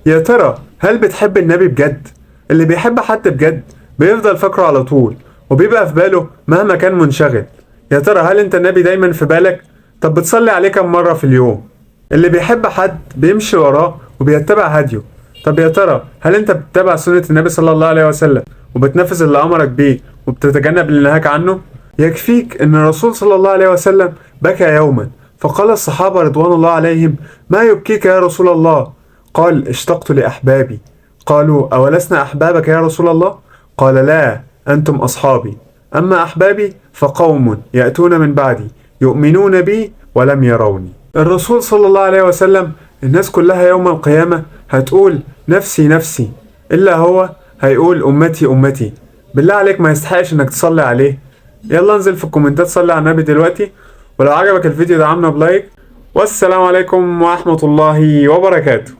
يا ترى هل بتحب النبي بجد؟ اللي بيحب حد بجد بيفضل فاكره على طول وبيبقى في باله مهما كان منشغل. يا ترى هل انت النبي دايما في بالك؟ طب بتصلي عليه كم مرة في اليوم؟ اللي بيحب حد بيمشي وراه وبيتبع هديه. طب يا ترى هل انت بتتبع سنة النبي صلى الله عليه وسلم وبتنفذ اللي امرك بيه وبتتجنب اللي نهاك عنه؟ يكفيك ان الرسول صلى الله عليه وسلم بكى يوما فقال الصحابة رضوان الله عليهم: ما يبكيك يا رسول الله؟ قال: اشتقت لأحبابي. قالوا: أولسنا أحبابك يا رسول الله؟ قال: لا، أنتم أصحابي، أما أحبابي فقوم يأتون من بعدي يؤمنون بي ولم يروني. الرسول صلى الله عليه وسلم الناس كلها يوم القيامة هتقول نفسي نفسي، إلا هو هيقول أمتي أمتي. بالله عليك ما يستحقش إنك تصلي عليه؟ يلا انزل في الكومنتات صلي على النبي دلوقتي، ولو عجبك الفيديو دعمنا بلايك. والسلام عليكم ورحمة الله وبركاته.